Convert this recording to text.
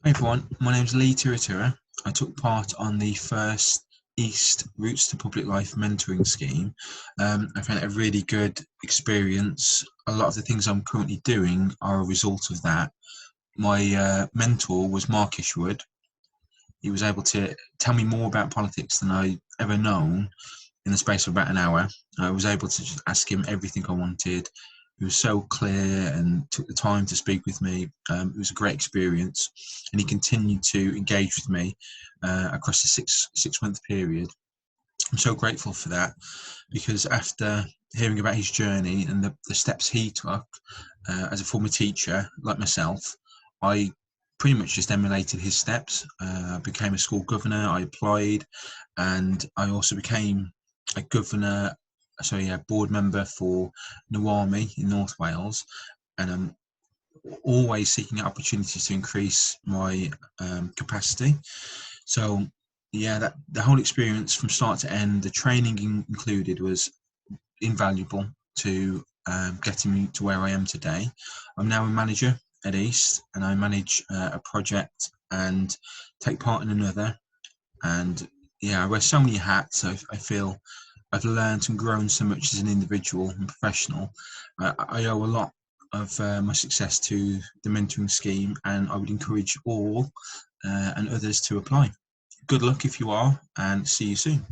Hi everyone, my name is Tiratira. I took part on the first EYST Routes to Public Life mentoring scheme. I found it a really good experience. A lot of the things I'm currently doing are a result of that. My mentor was Mark Isherwood. He was able to tell me more about politics than I ever known in the space of about an hour. I was able to just ask him everything I wanted. He was so clear and took the time to speak with me. It was a great experience, and he continued to engage with me across the six month period. I'm so grateful for that because after hearing about his journey and the steps he took as a former teacher like myself, I pretty much just emulated his steps. I became a school governor. I applied, and I also became a governor, sorry, a board member for Nawami in North Wales, and I'm always seeking out opportunities to increase my capacity. So yeah, that the whole experience from start to end, the training included, was invaluable to getting me to where I am today. I'm now a manager at EYST, and I manage a project and take part in another. And yeah, I wear so many hats. I feel I've learned and grown so much as an individual and professional. I owe a lot of my success to the mentoring scheme, and I would encourage all and others to apply. Good luck if you are, and see you soon.